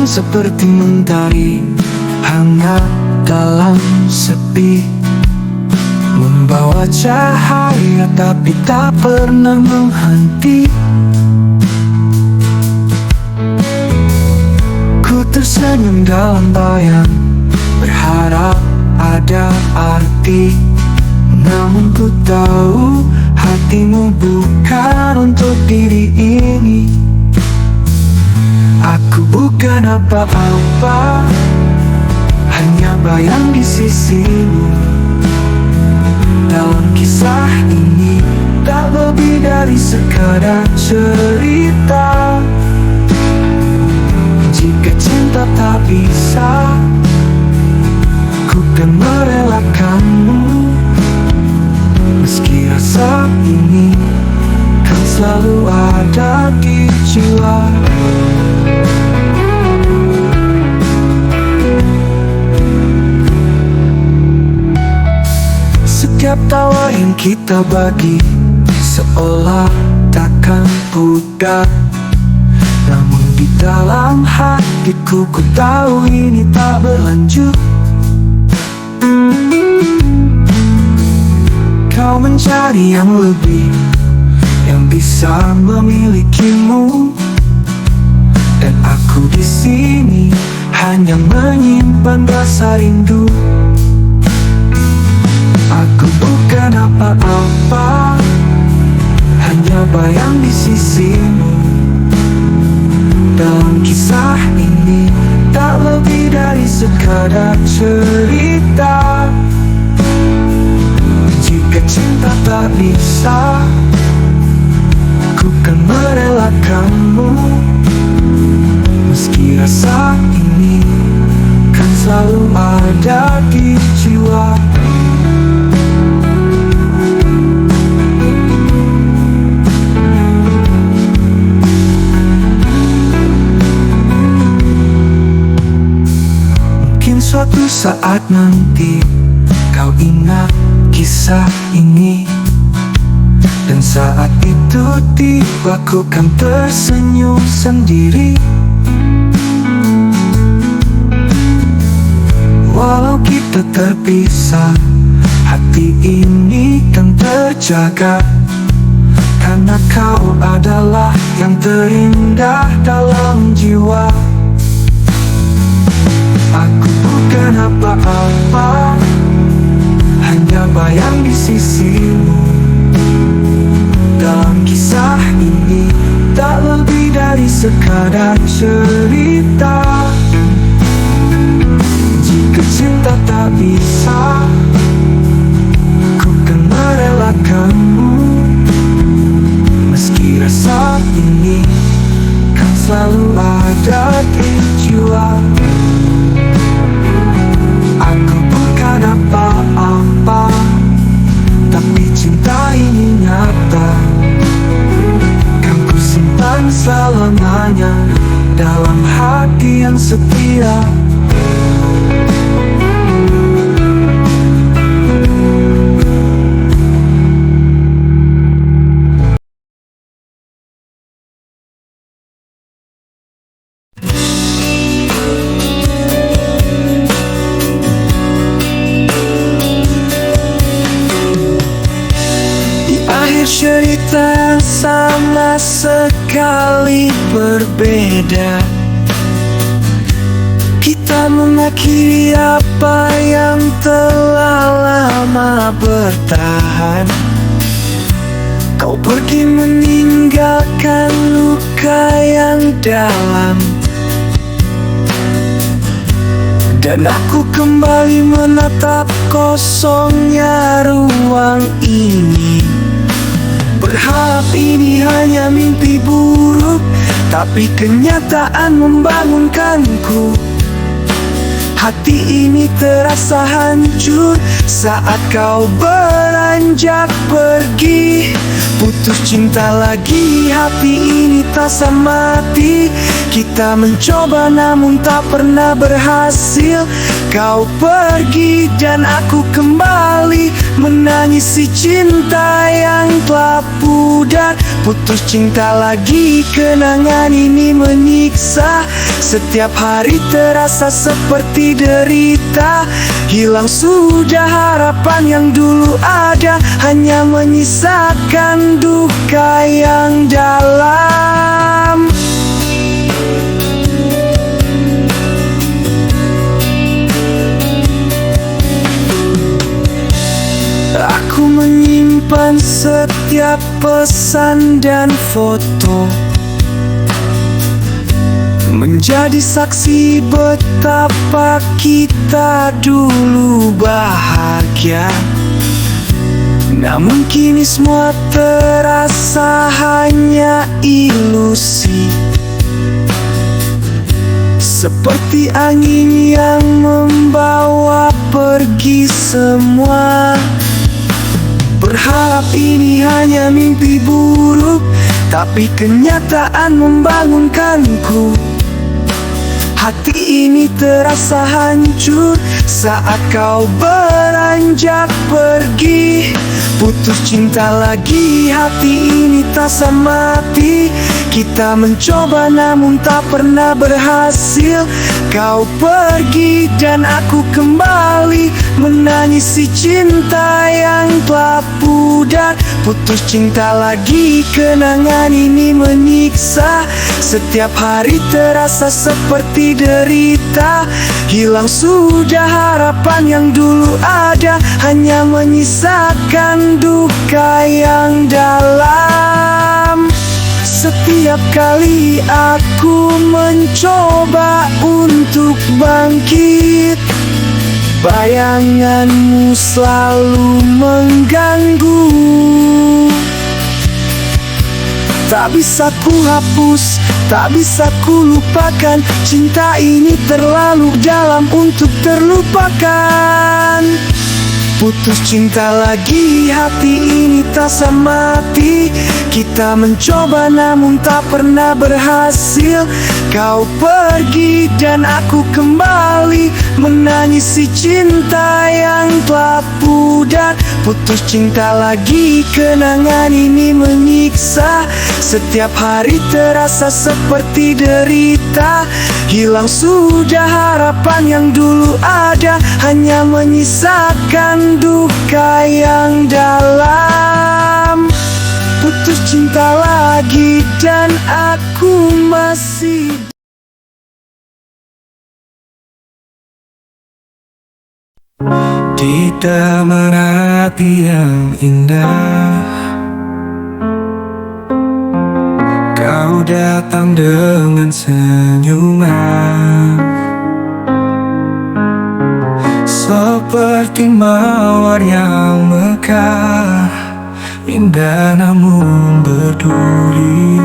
seperti mentari hangat dalam sepi, membawa cahaya tapi tak pernah menghenti. Ku tersenyum dalam bayang, berharap ada arti. Namun ku tahu hatimu bukan untuk diri ini. Aku bukan apa-apa, hanya bayang di sisimu. Dalam kisah ini tak lebih dari sekadar cerita. Jika cinta tak bisa, ku kan merelakanmu. Meski rasa ini kan selalu ada di jiwa. Setiap tawa yang kita bagi seolah takkan pudar. Namun di dalam hatiku ku tahu ini tak berlanjut. Kau mencari yang lebih, yang bisa memilikimu, dan aku di sini hanya menyimpan rasa rindu. Aku bukan apa-apa, hanya bayang di sisimu. Dalam kisah ini tak lebih dari sekadar cerita. Jika cinta tak bisa, ku kan merelakanmu. Meski rasa ini kan selalu ada di jiwa. Mungkin suatu saat nanti kau ingat kisah ini, dan saat itu tiba ku kan tersenyum sendiri. Walau kita terpisah, hati ini kan terjaga, karena kau adalah yang terindah dalam jiwa. Aku bukan apa-apa, hanya bayang di sisimu. Dalam kisah ini tak lebih dari sekadar cerita. Jika cinta tak bisa, ku kan merelakanmu. Meski rasa ini kan selalu ada di jiwa. Aku bukan apa-apa, tapi cinta ini nyata. Kan ku simpan selamanya dalam hati yang setia. Cerita yang sama sekali berbeda. Kita mengakhiri apa yang telah lama bertahan. Kau pergi meninggalkan luka yang dalam, dan aku kembali menatap kosongnya ruang ini. Berharap ini hanya mimpi buruk, tapi kenyataan membangunkanku. Hati ini terasa hancur saat kau beranjak pergi. Putus cinta lagi, hati ini tak mati. Kita mencoba namun tak pernah berhasil. Kau pergi dan aku kembali menangisi cinta yang telah pudar. putus cinta lagi, kenangan ini menyiksa. Setiap hari terasa seperti derita. Hilang sudah harapan yang dulu ada, hanya menyisakan duka yang dalam. Aku menyimpan setiap pesan dan foto, menjadi saksi betapa kita dulu bahagia. Namun kini semua terasa hanya ilusi, seperti angin yang membawa pergi semua. Berharap ini hanya mimpi buruk, tapi kenyataan membangunkanku. Hati ini terasa hancur saat kau beranjak pergi. Putus cinta lagi, hati ini terasa mati. Kita mencoba namun tak pernah berhasil. Kau pergi dan aku kembali, menangisi cinta yang telah pudar. Putus cinta lagi, kenangan ini menyiksa. Setiap hari terasa seperti derita. Hilang sudah harapan yang dulu ada, hanya menyisakan duka yang dalam. Setiap kali aku mencoba untuk bangkit, bayanganmu selalu mengganggu. Tak bisa ku hapus, tak bisa ku lupakan. Cinta ini terlalu dalam untuk terlupakan. Putus cinta lagi, hati ini terasa mati. Kita mencoba namun tak pernah berhasil. Kau pergi dan aku kembali, menangisi cinta yang telah pudar. Putus cinta lagi, kenangan ini menyiksa. Setiap hari terasa seperti derita. Hilang sudah harapan yang dulu ada, hanya menyisakan duka yang dalam. Putus cinta lagi dan aku masih. Di taman hati yang indah, kau datang dengan senyuman, seperti mawar yang mekar, indah namun berduri.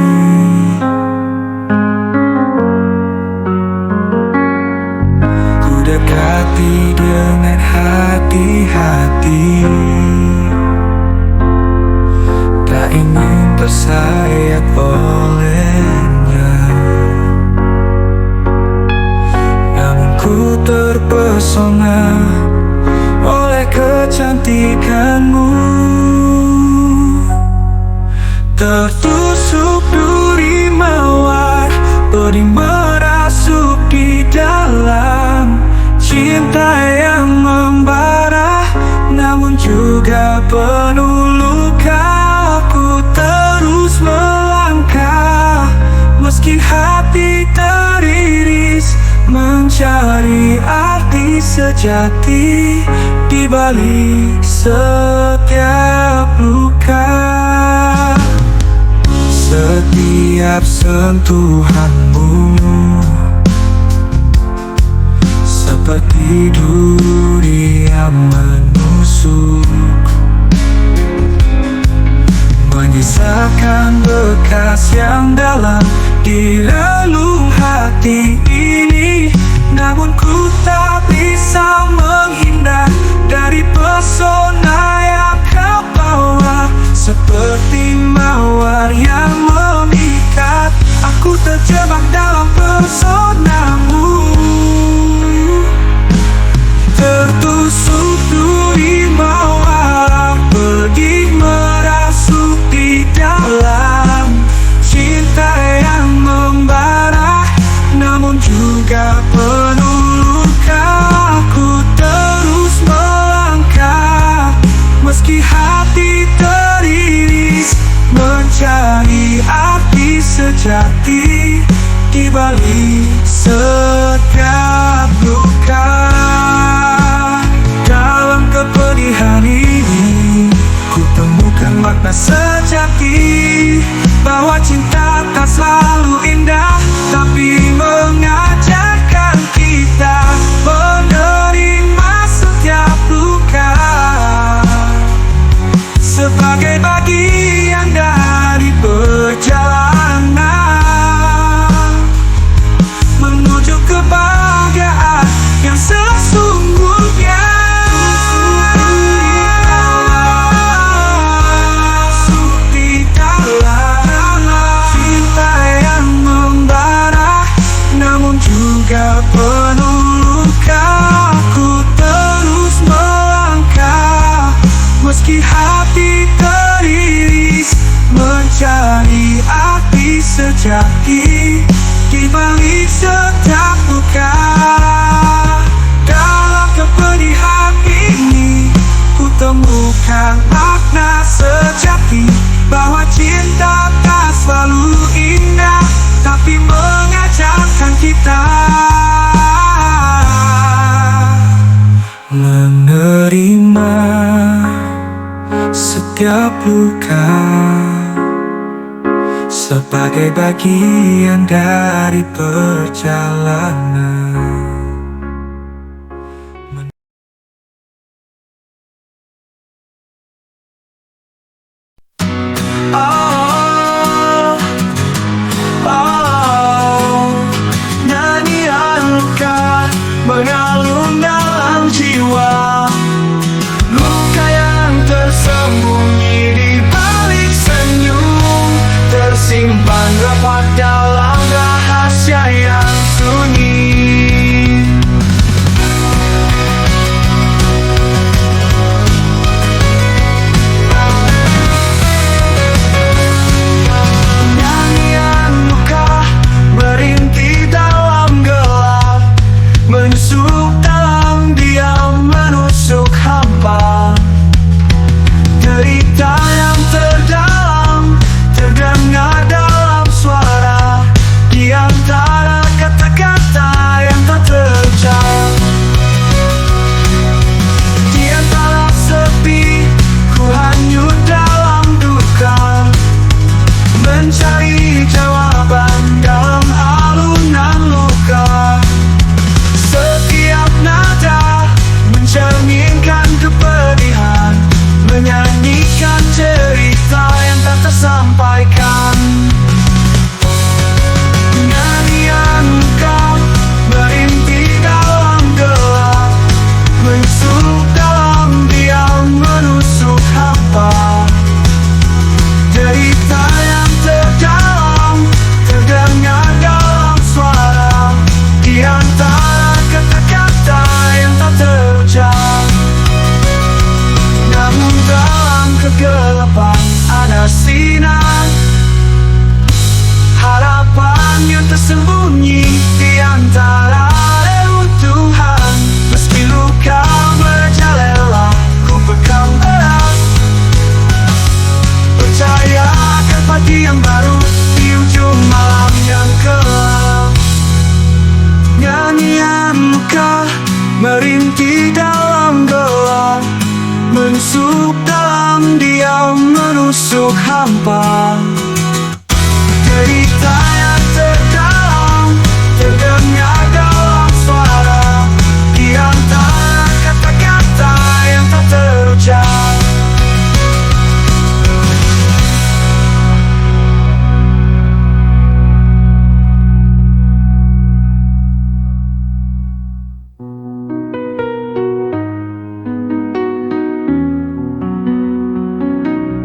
Ku dekati dengan hati-hati, tak ingin tersayat olehnya. Namun ku terpesona oleh kecantikanmu. Tertusuk duri mawar, pedih merasuk di dalam. Cinta yang membara, namun juga penuh luka. Ku terus melangkah, meski hati teriris, mencari arti sejati di balik setiap luka. Setiap sentuhanmu seperti duri yang menusuk, menyisakan bekas yang dalam di relung hati ini. Namun ku tak bisa menghindar dari pesona yang kau bawa. Seperti mawar yang memikat, aku terjebak dalam pesonamu. Tertusuk duri mawar, pedih merasuk di dalam. menutup luka sebagai bagian dari perjalanan. Oh, oh, nyanyian luka mengalun dalam jiwa, luka yang tersembunyi di balik senyum, tersimpan rapat dalam rahasia yang sunyi. Nyanyian luka merintih dalam gelap, menusuk dalam diam, menusuk hampa. Derita yang terdalam terdengar dalam suara, di antara kata-kata yang tak terucap. Di antara sepi, ku hanyut dalam duka, mencari jawaban dalam alunan luka. Setiap nada mencerminkan kepedihan, menyanyikan cerita yang tak tersampaikan. Nyanyian luka merintih dalam gelap, menusuk dalam diam, menusuk hampa. Derita yang terdalam terdengar dalam suara, di antara kata-kata yang tak terucap. Namun dalam kegelapan ada sinar, harapan yang tersembunyi di antara reruntuhan. Meski luka merajalela, ku pegang erat, percaya akan pagi yang baru di ujung malam yang gelap. Nyanyian luka merintih dalam gelap, menusuk dalam diam, menusuk hampa. Derita yang terdalam terdengar dalam suara, di antara kata-kata yang tak terucap.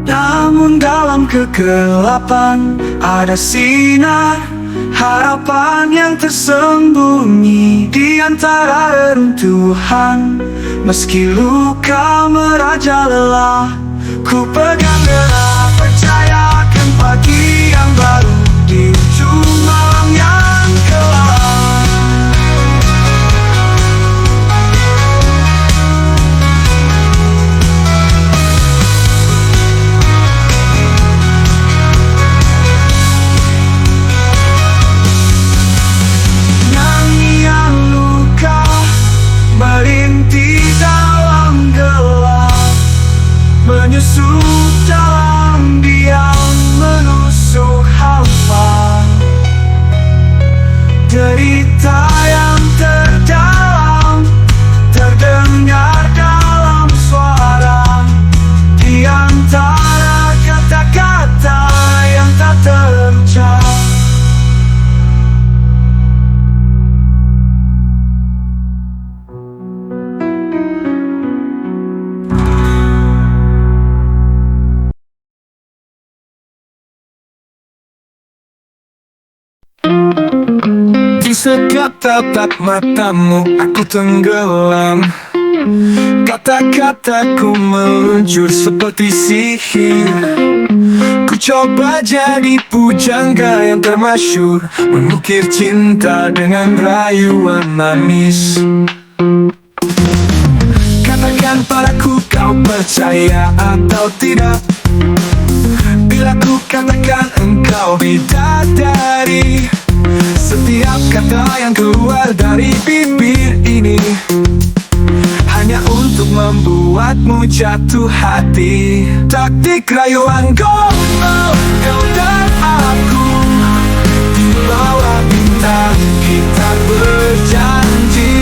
Namun dalam kegelapan ada sinar, harapan yang tersembunyi di antara reruntuhan. Meski luka merajalela, ku pegang erat, percaya akan pagi yang baru di ujung malam yang gelap. Merintih dalam gelap, menyusup dalam diam, menusuk hampa. Derita yang terdalam terdengar dalam suara, di antara kata-kata yang tak terucap. Di sekap tatap matamu aku tenggelam, kata-kataku meluncur seperti sihir. Ku coba jadi pujangga yang termasyur, mengukir cinta dengan rayuan manis. Katakan padaku kau percaya atau tidak, bila ku katakan engkau bidadari. Setiap kata yang keluar dari bibir ini hanya untuk membuatmu jatuh hati. Taktik rayuan gombal, kau dan aku di bawah bintang kita berjanji.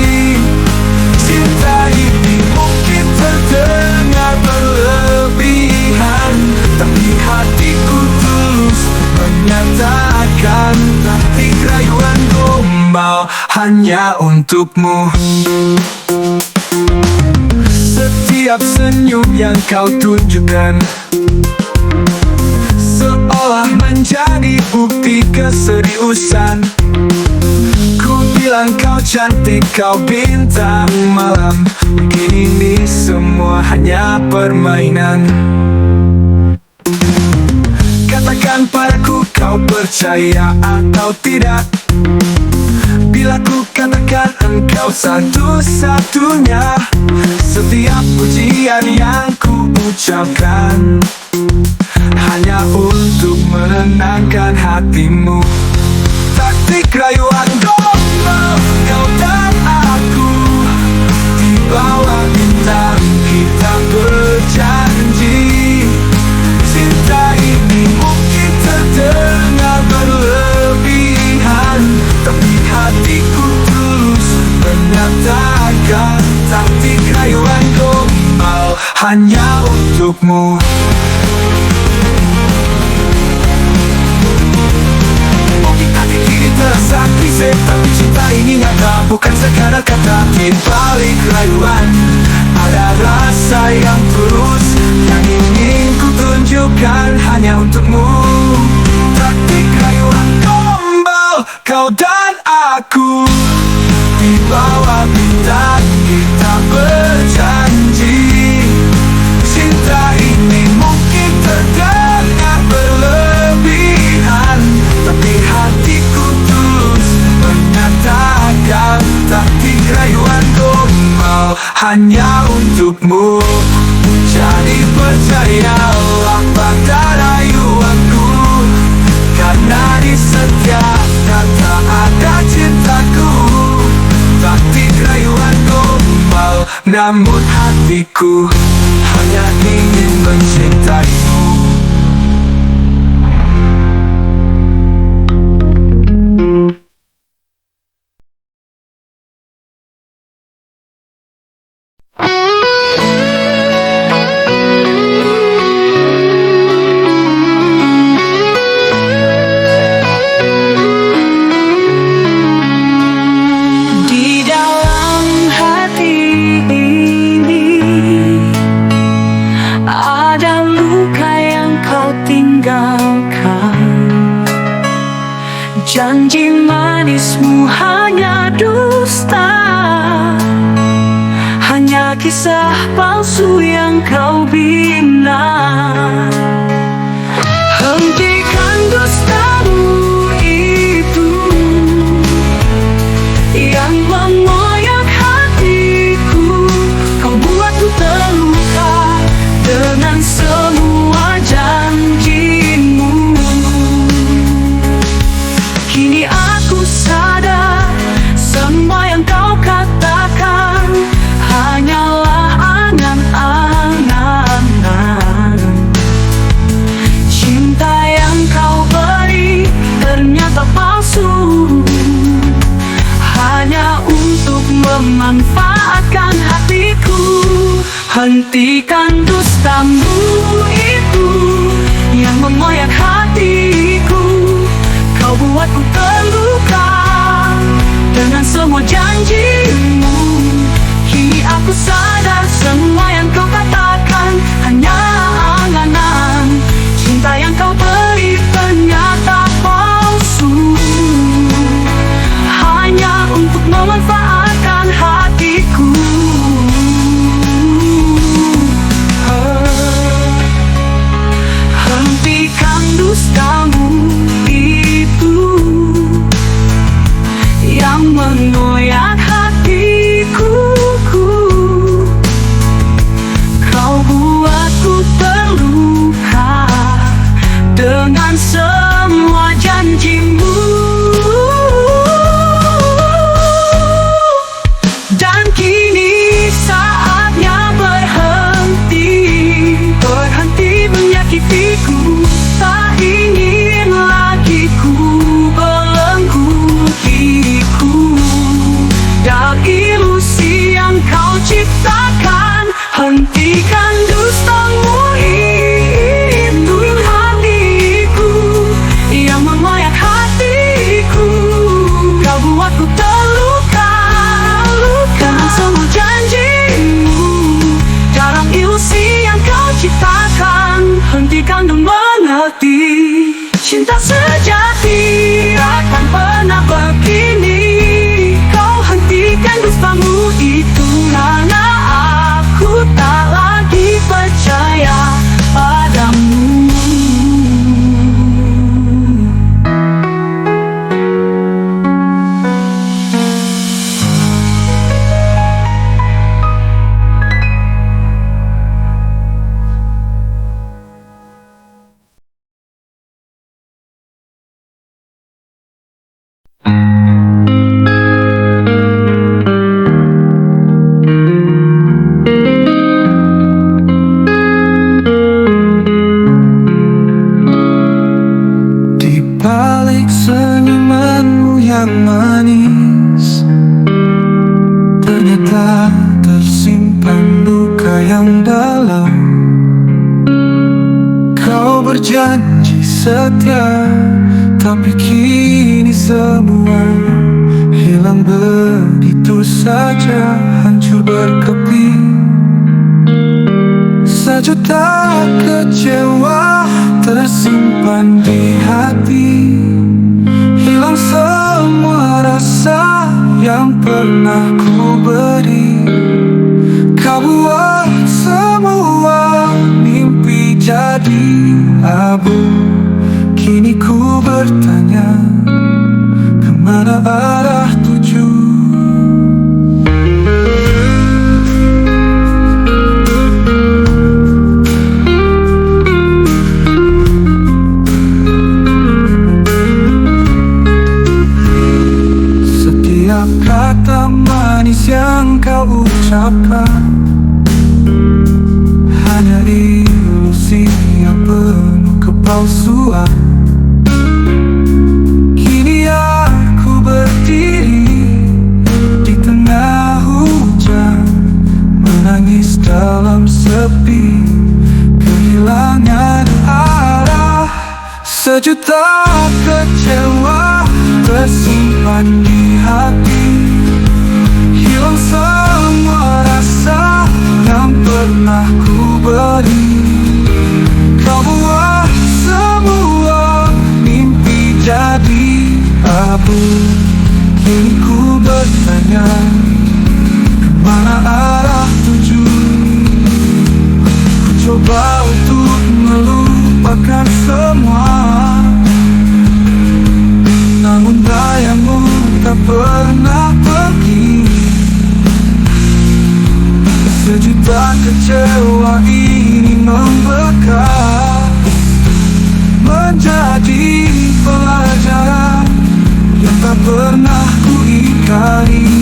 Cinta ini mungkin terdengar berlebihan, tapi hatiku tulus menyatakan taktik rayuan gombal hanya untukmu. Setiap senyum yang kau tunjukkan seolah menjadi bukti keseriusan. Ku bilang kau cantik, kau bintang malam. Mungkin ini semua hanya permainan. Katakan padaku, kau percaya atau tidak? Bila ku katakan engkau satu-satunya, setiap pujian yang ku ucapkan hanya untuk menenangkan hatimu. Taktik rayuan gombal, kau dan aku di bawah bintang kita berjanji. Cinta ini mungkin terdengar berlebihan, tapi hatiku tulus menyatakan taktik rayuan gombal hanya untukmu. Mungkin hati kini terasa klise, tapi cinta ini nyata, bukan sekadar kata. Di balik rayuan ada rasa yang tulus, yang ingin ku tunjukkan hanya untukmu. Taktik rayuan gombal, kau dan aku di bawah bintang kita berjanji. Cinta ini mungkin terdengar berlebihan, tapi hatiku tulus menyatakan taktik rayuan gombal hanya untukmu. Jadi percayalah pada rayuanku, karena di setiap kata ada cintaku. Taktik rayuan gombal, namun hatiku hanya ingin mencintaimu. Janji manismu hanya dusta, hanya kisah palsu yang kau bina. Hentikan dustamu itu yang mengoyak hatiku. Kau buatku terluka dengan semua janjimu. Kini aku sadar, semua yang kau katakan hanyalah angan-angan. Cinta yang kau beri ternyata palsu, hanya untuk memanfaatkan hatiku. Hentikan dustamu itu yang mengoyak hatiku. Kau buatku terluka dengan semua janjimu. Kini aku sadar, semua yang kau katakan hanya angan-angan. Cinta yang kau beri ternyata palsu, hanya untuk memanfaatkan hatiku. Hentikan dustamu yang mengoyak hatiku. Kau buatku terluka dengan semua janjimu. Dan kini saat yang manis, ternyata tersimpan luka yang dalam. Kau berjanji setia, tapi kini semua hilang begitu saja, hancur berkeping. Sejuta kecewa tersimpan di hati, hilang semua rasa yang pernah ku beri. Kau buat semua mimpi jadi abu. Kini ku bertanya, kemana arah tuju? Setiap kata manis yang kau ucapkan hanya ilusi yang penuh kepalsuan. Kini aku berdiri di tengah hujan, menangis dalam sepi, kehilangan arah. Sejuta kecewa tersimpan di hati, hilang semua rasa yang pernah ku beri. Kau buat semua mimpi jadi abu. Kini ku bertanya, kemana arah tuju? Ku coba untuk melupakan semua, namun bayangmu tak pernah pergi. Sejuta kecewa ini membekas, menjadi pelajaran yang tak pernah ku ingkari.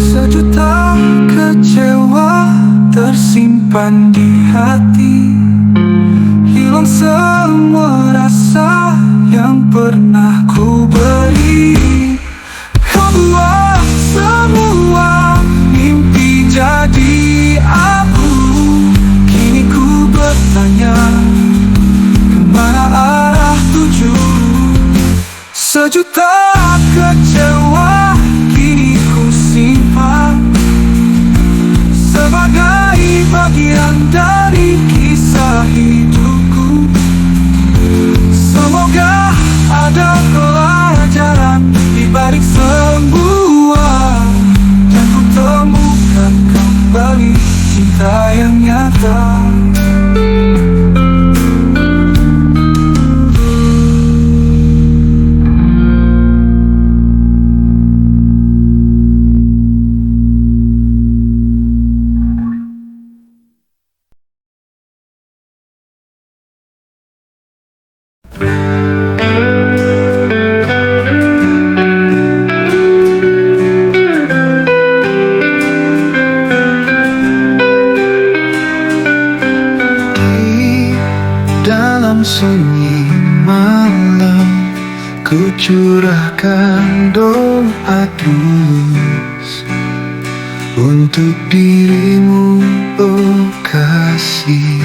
Sejuta kecewa tersimpan di hati, hilang semua rasa yang pernah ku beri. Kau buat semua mimpi jadi abu. Kini ku bertanya, kemana arah tuju? Sejuta kecewa kini ku simpan sebagai bagian dari kisah hidupku. Semoga ada pelajaran di balik semua, dan ku temukan kembali cinta yang nyata. Sunyi malam, ku curahkan doa tulus untuk dirimu, oh kasih.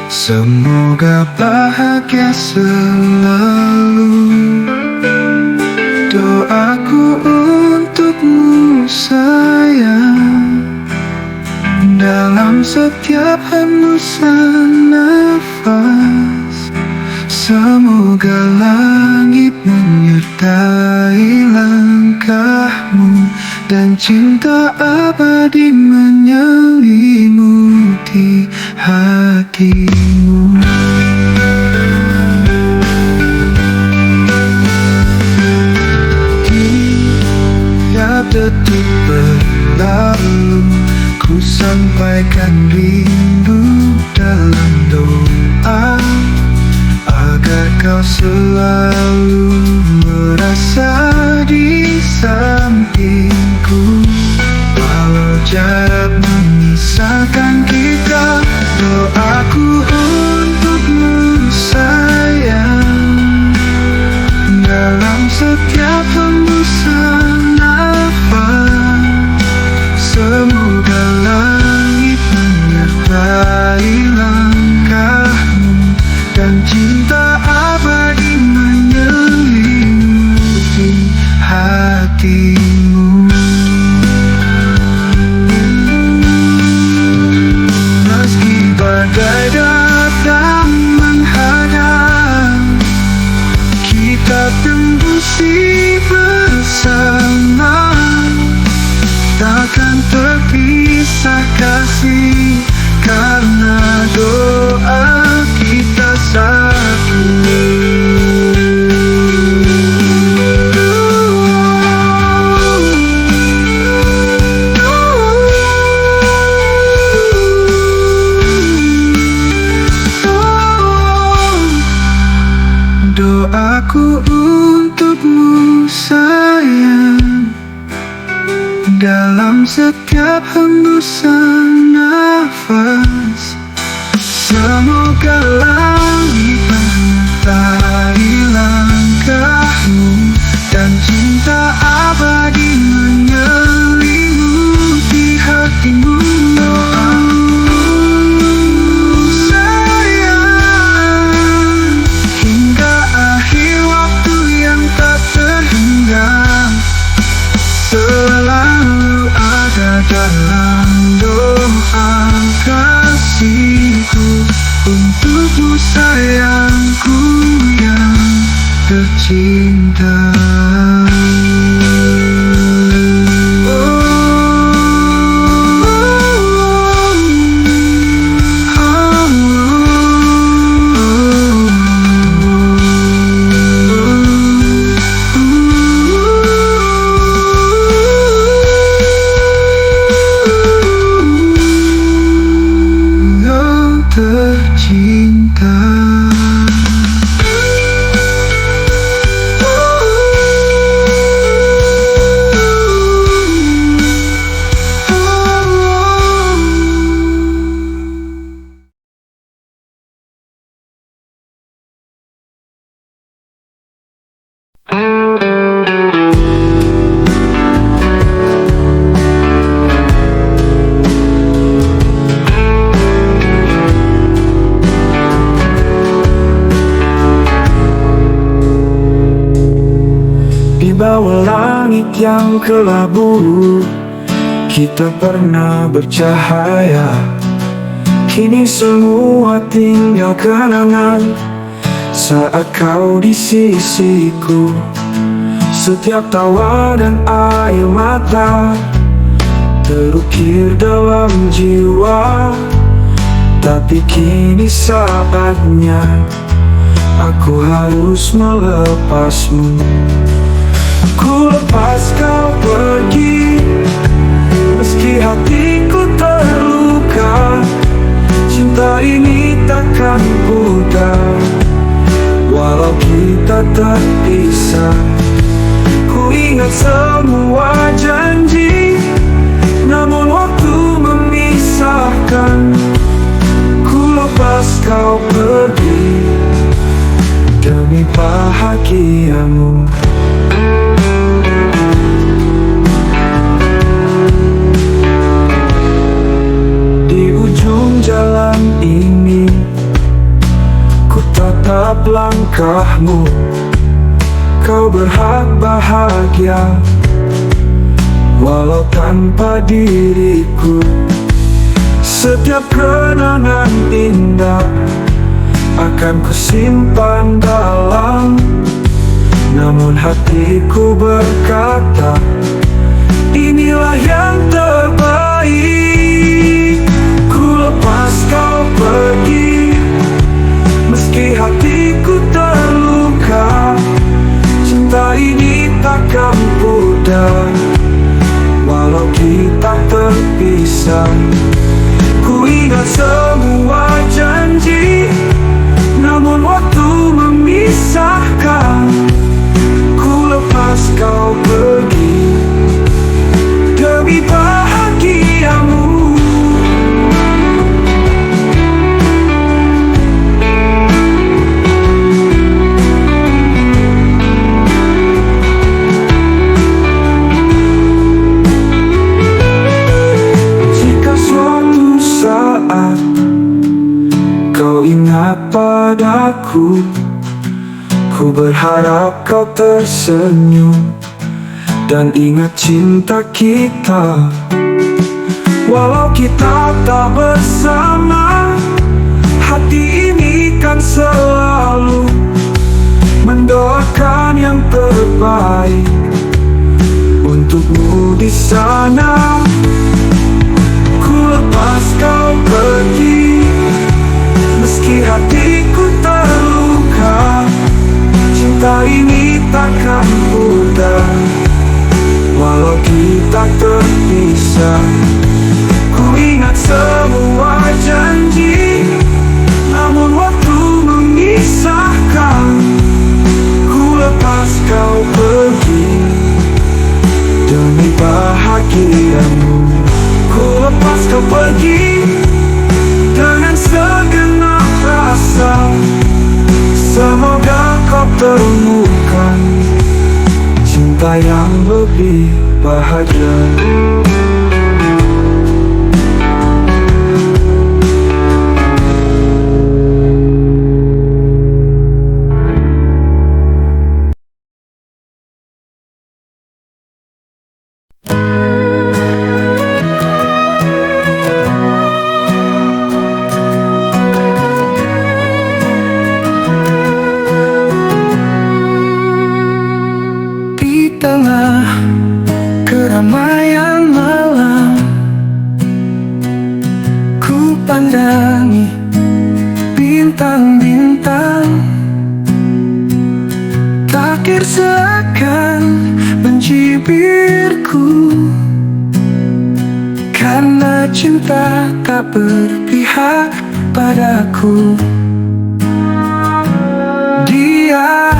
Semoga bahagia selalu. Doaku untukmu sayang, dalam setiap hembusan nafas. Semoga langit menyertai langkahmu, dan cinta abadi menyelimuti hatimu. Tiap detik berlalu, ku sampaikan rindu dalam doa, agar kau selalu merasa di samping. untukmu sayang. Dalam setiap hembusan nafas, semoga langit menyertai langkahmu, dan cinta abadi menyelimuti hatimu. Doamu sayang, hingga akhir waktu yang tak terhingga, selalu ada dalam doa kasihku untukmu sayangku yang tercinta. Tercinta. Di bawah langit yang kelabu, kita pernah bercahaya. Kini semua tinggal kenangan saat kau di sisiku. Setiap tawa dan air mata terukir dalam jiwa. Tapi kini saatnya aku harus melepasmu. Ku lepas kau pergi, meski hatiku terluka. Cinta ini takkan pudar, walau kita terpisah. Ku ingat semua janji, namun waktu memisahkan. Ku lepas kau pergi demi bahagiamu. Jalan ini ku tatap langkahmu. Kau berhak bahagia walau tanpa diriku. Setiap kenangan indah akan kusimpan dalam, namun hatiku berkata inilah yang terbaik. Lepas kau pergi, meski hatiku terluka. Cinta ini takkan pudar, walau kita terpisah. Ku ingat semua janji, namun waktu memisahkan. Ku lepas kau pergi demi bahagiamu. Kau ingat padaku, ku berharap kau tersenyum dan ingat cinta kita. Walau kita tak bersama, hati ini kan selalu mendoakan yang terbaik untukmu di sana. Ku lepas kau pergi, meski hatiku terluka. Cinta ini takkan pudar, walau kita terpisah. Ku ingat semua janji, namun waktu memisahkan. Ku lepas padamu. Ku lepas kau pergi dengan segenap rasa. Semoga kau temukan cinta yang lebih bahagia. Di tengah keramaian malam, ku pandangi bintang-bintang. Takdir seakan mencibirku, karena cinta tak berpihak padaku. Dia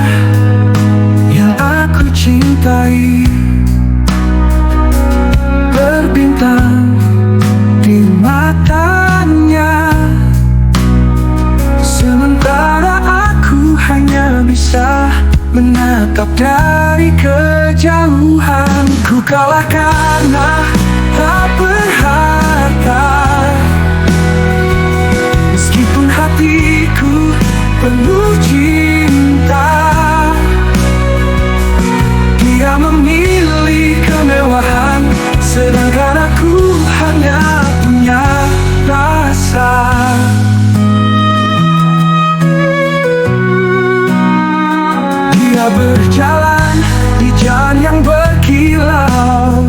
yang aku cintai berbintang di matanya, sementara aku hanya bisa menatap dari kejauhan. Ku kalah karena tak berharta, meskipun hatiku penuh cinta. Dia memilih kemewahan, sedangkan aku hanya punya rasa. Dia berjalan di jalan yang berkilau,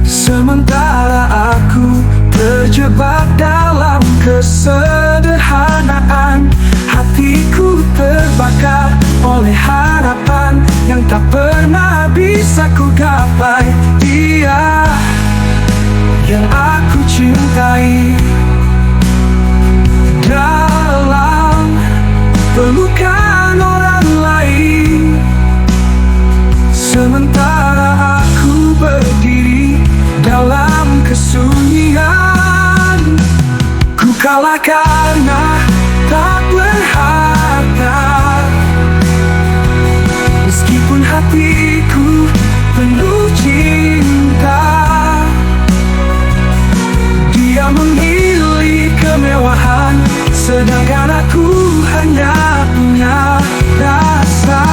sementara aku terjebak dalam kesederhanaan. Hatiku terbakar oleh harapan yang tak pernah bisa ku gapai. Dia yang aku cintai dalam pelukan orang lain, sementara aku berdiri dalam kesunyian. Ku kalah karena tak berharga, meskipun hatiku penuh cinta. Dia memilih kemewahan, sedangkan aku hanya punya rasa.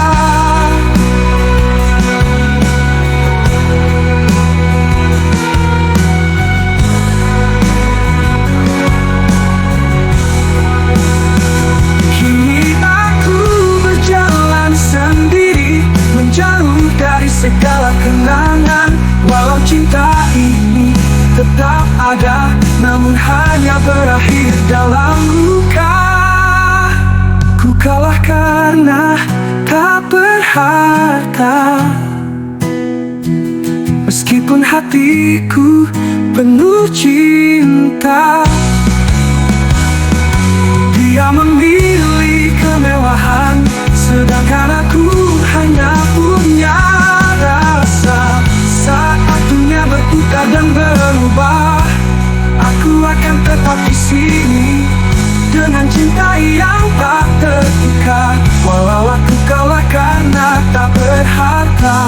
Segala kenangan, walau cinta ini tetap ada, namun hanya berakhir dalam luka. Ku kalah karena tak berharga, meskipun hatiku penuh cinta. Dia memilih kemewahan, sedangkan aku hanya punya rasa. Saat waktunya berputar dan berubah, aku akan tetap di sini dengan cinta yang tak tertukar, walau aku kalah karena tak berharga.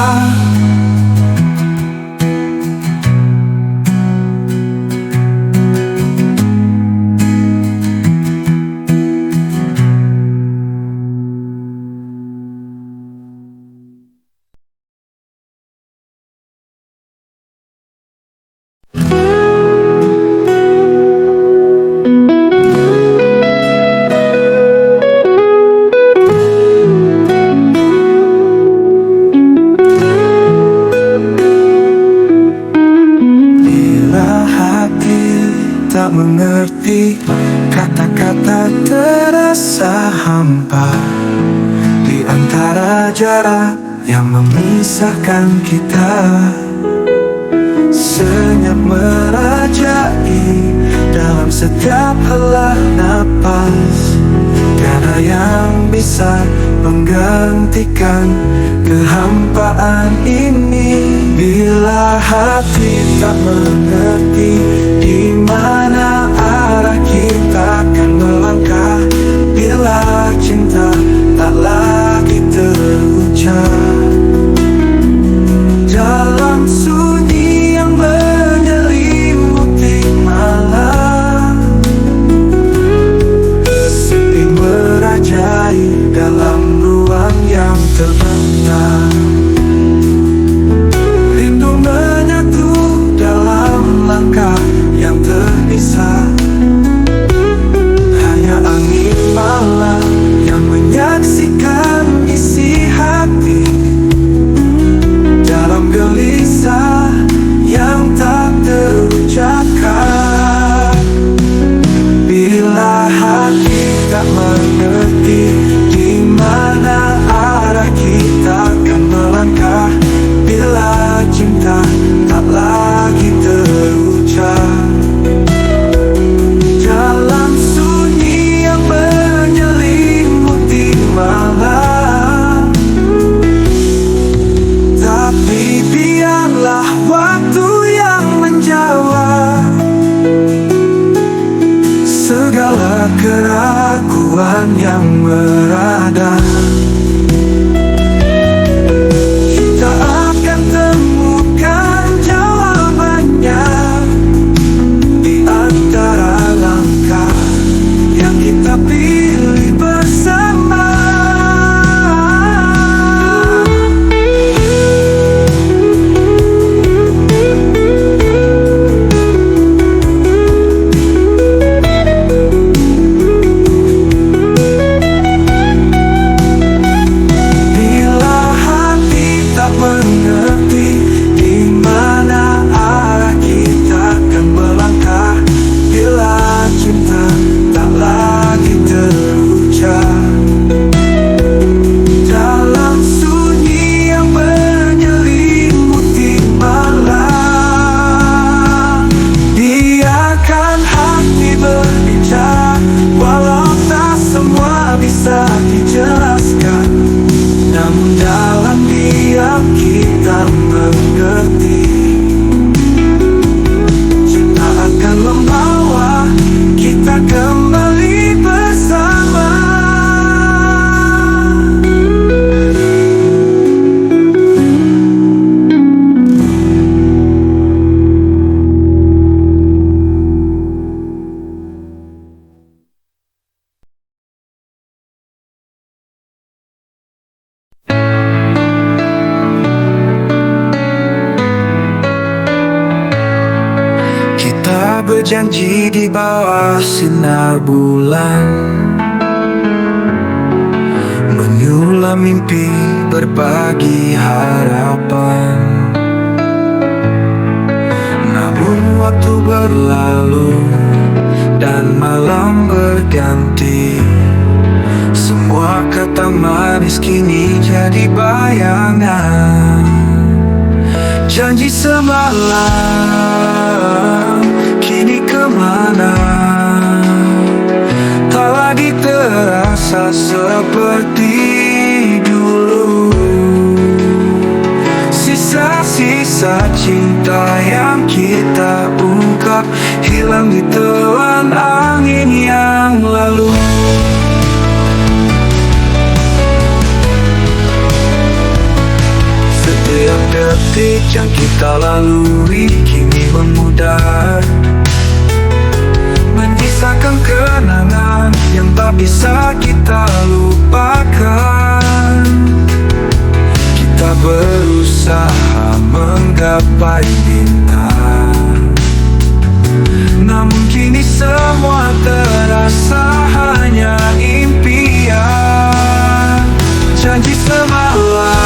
Tak mengerti, kata-kata terasa hampa di antara jarak yang memisahkan kita. Senyap merajai dalam setiap helah napas, tiada yang bisa menggantikan kehampaan ini. Bila hati tak mengerti di mana arah kita akan melangkah, bila cinta tak lagi terucap, dalam sunyi yang menyelimuti malam, sepi merajai dalam ruang yang terbentang. Rindu menyatu dalam langkah yang terpisah. Hanya angin malam yang menyaksikan isi hati dalam gelisah yang tak terucapkan. Bila hati tak mengerti di mana arah kita akan melangkah, bila cinta tak lagi terucap, dalam sunyi yang menyelimuti malam. Tapi biarlah waktu yang menjawab segala keraguan yang merada. Kita akan temukan jawabannya di antara langkah yang kita pilih bersama. Dijelaskan, namun dalam diam kita mengerti, cinta akan membawa kita kembali bersama. Berjanji di bawah sinar bulan, menyulam mimpi, berbagi harapan. Namun waktu berlalu dan malam berganti, semua kata manis kini jadi bayangan. Janji semalam kini kemana? Tak lagi terasa seperti dulu. Sisa-sisa cinta yang kita ungkap hilang di telan angin yang lalu. Setiap detik yang kita lalui kini memudar, menyisakan kenangan yang tak bisa kita lupakan. Kita berusaha menggapai bintang, namun kini semua terasa hanya impian. Janji semalam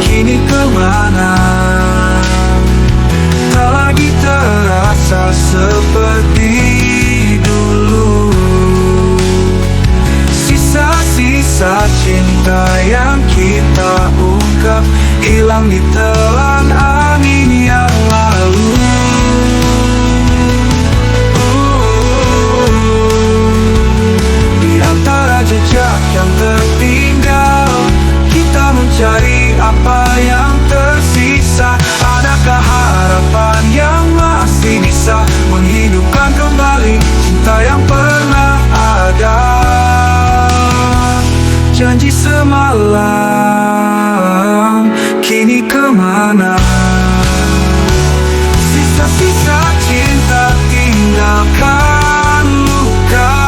kini kemana? Tak lagi terasa seperti dulu. Sisa-sisa cinta yang kita ungkap hilang di telan angin yang lalu. Di antara jejak yang tertinggal, kita mencari apa yang semalam kini kemana? Sisa-sisa cinta tinggalkan luka.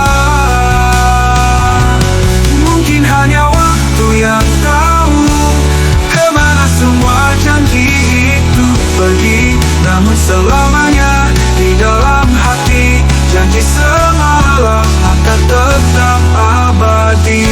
Mungkin hanya waktu yang tahu kemana semua janji itu pergi. Namun selamanya di dalam hati janji semalam akan tetap abadi.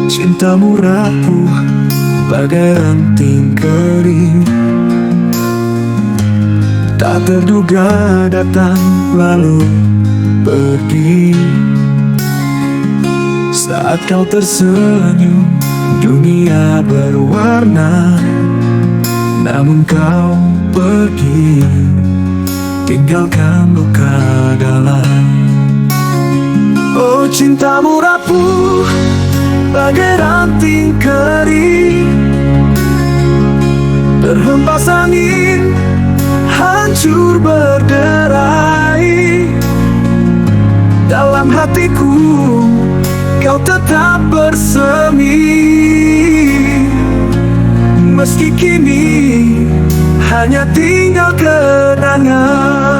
Cintamu rapuh bagai ranting kering, tak terduga datang lalu pergi. Saat kau tersenyum dunia berwarna, namun kau pergi tinggalkan luka dalam. Oh, cintamu rapuh bagai ranting kering, terhempas angin, hancur berderai. Dalam hatiku kau tetap bersemi, meski kini hanya tinggal kenangan.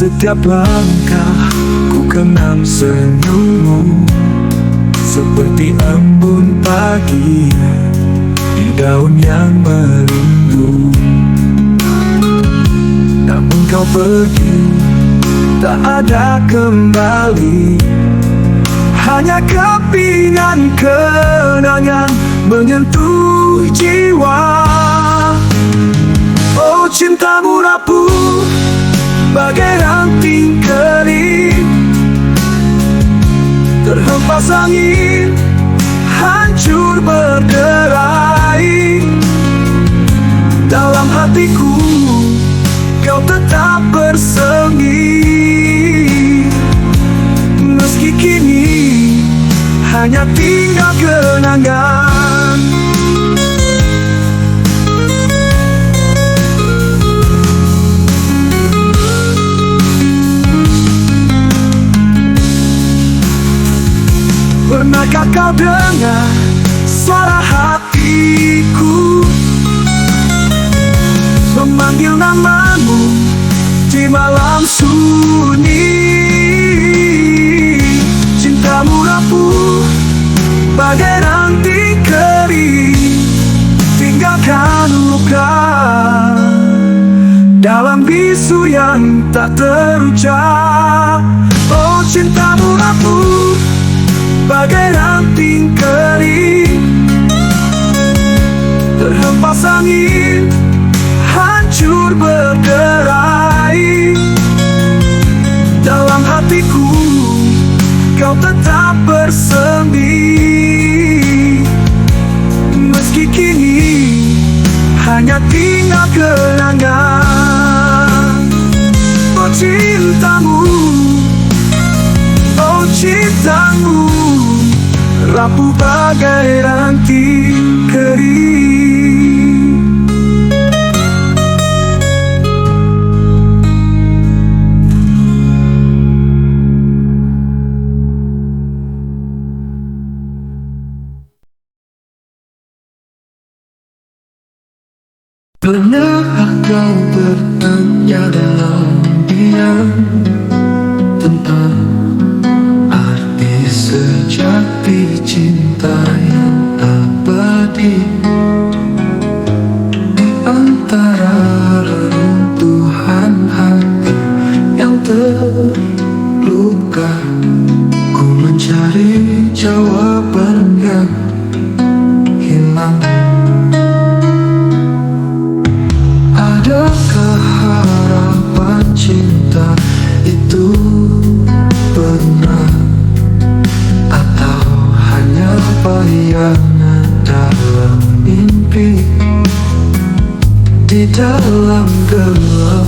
Setiap langkah ku kenang senyummu, seperti embun pagi di daun yang merindu. Namun kau pergi, tak ada kembali, hanya kepingan kenangan menyentuh jiwa. Oh, cintamu rapuh bagai ranting kering, terhempas angin, hancur berderai. Dalam hatiku kau tetap bersemi, meski kini hanya tinggal kenangan. Pernahkah kau dengar suara hatiku memanggil namamu di malam sunyi? Cintamu rapuh bagai ranting kering, tinggalkan luka dalam bisu yang tak terucap. Oh, cintamu rapuh bagai ranting kering, terhempas angin, hancur berderai. Dalam hatiku kau tetap bersemi, meski kini hanya tinggal kenangan. Oh, cintamu, oh, cintamu rapuh bagai ranting kering. Pernah kau bertanya dalam diam tentang arti sejati cinta yang abadi? Di dalam gelap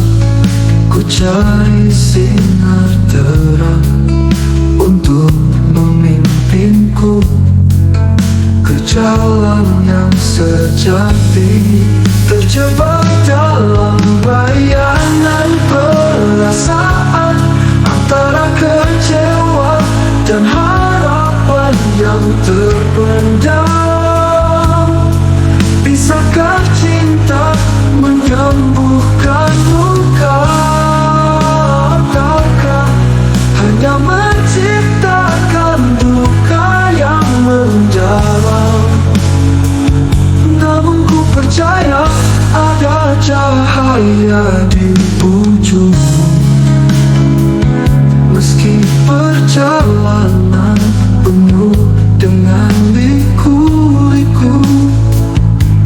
ku cari sinar terang untuk memimpinku ke jalan yang sejati. Terjebak dalam bayangan perasaan antara kecewa dan harapan yang terpendam. Bisakah cinta menyembuhkan luka, ataukah hanya menciptakan duka yang mendalam? Namun ku percaya ada cahaya di ujung. Meski perjalanan penuh dengan liku-liku,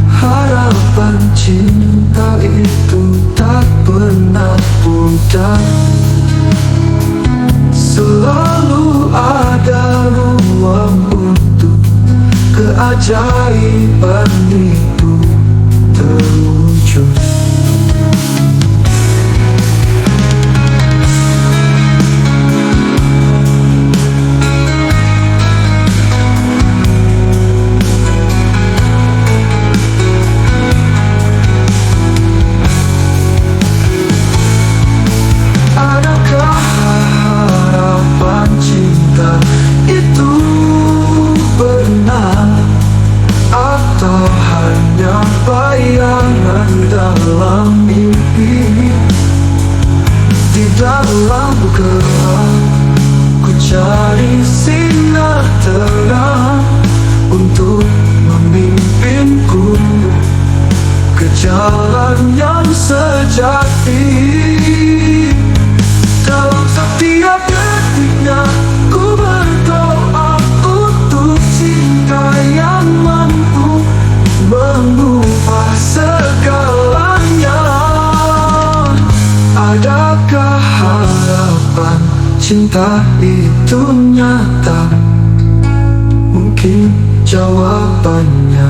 harapan cinta itu tak pernah pudar. Selalu ada ruang untuk keajaiban itu terwujud. Adakah harapan cinta itu benar, atau hanya bayangan dalam mimpi? Di dalam gelap ku cari sinar terang untuk memimpinku ke jalan yang sejati. Dalam setiap detiknya ku berdoa untuk cinta yang mampu mengubah segalanya. Adakah harapan cinta itu nyata? Mungkin jawabannya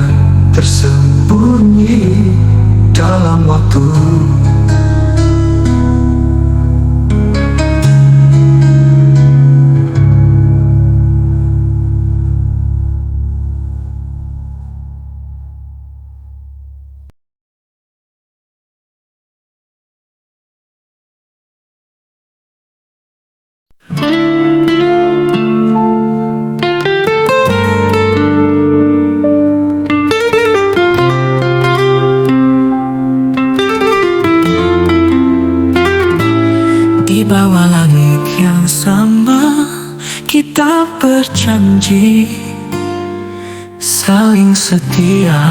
tersembunyi dalam waktu. Di bawah langit yang sama kita berjanji saling setia.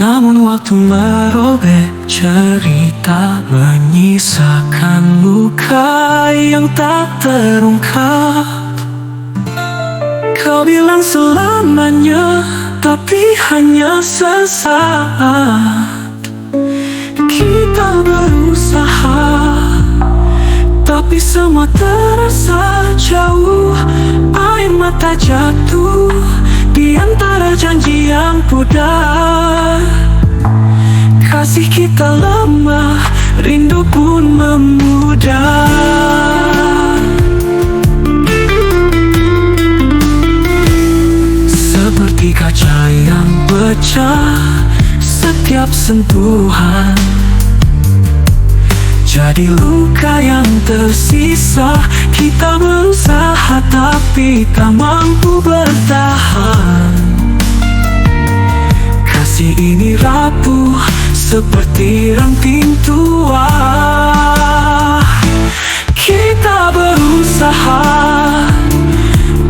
Namun waktu merobek cerita, menyisakan luka yang tak terungkap. Kau bilang selamanya, tapi hanya sesaat. Kita berusaha, tapi semua terasa jauh. Air mata jatuh di antara janji yang pudar. Kasih kita lemah, rindu pun memudar. Seperti kaca yang pecah setiap sentuhan, jadi luka yang tersisa. Kita berusaha tapi tak mampu bertahan. Kasih ini rapuh seperti ranting tua. Kita berusaha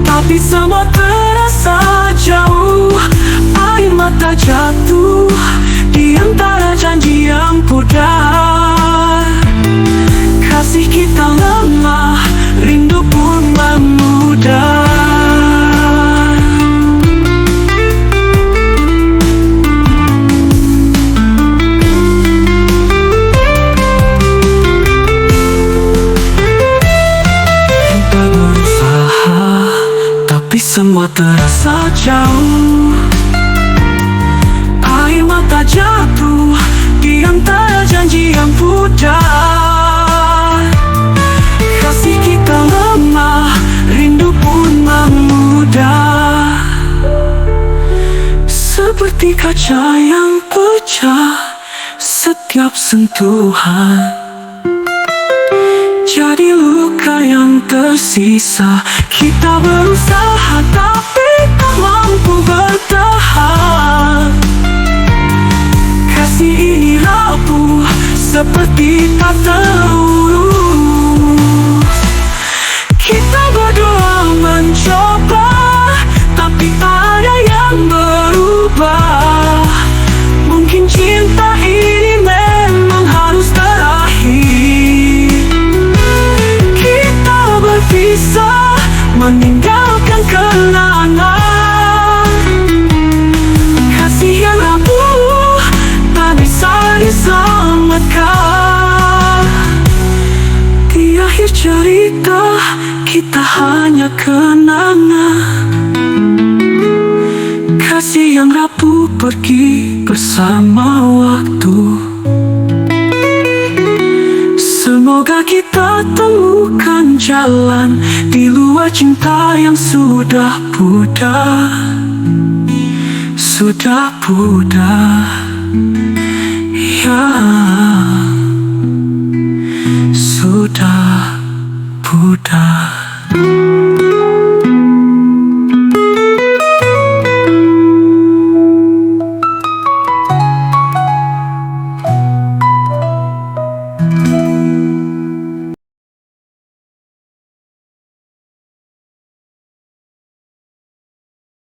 tapi semua terasa jauh. Air mata jatuh di antara janji yang pudar. Kasih kita lemah, rindu pun memudar. Kita berusaha, tapi semua terasa jauh. Air mata jatuh pudar. Kasih kita lemah, rindu pun memudar. Seperti kaca yang pecah setiap sentuhan, jadi luka yang tersisa. Kita berusaha tapi tak mampu bertahan. Kasih ini rapuh seperti tak terurus. Kita berdua mencoba tapi tak ada yang berubah. Mungkin cinta ini memang harus terakhir. Kita berpisah meninggalkan kenangan. Kasih yang rapuh tak bisa diselamatkan. Di akhir cerita kita hanya kenangan. Kasih yang rapuh pergi bersama waktu. Semoga kita temukan jalan di luar cinta yang sudah pudar. Sudah pudar.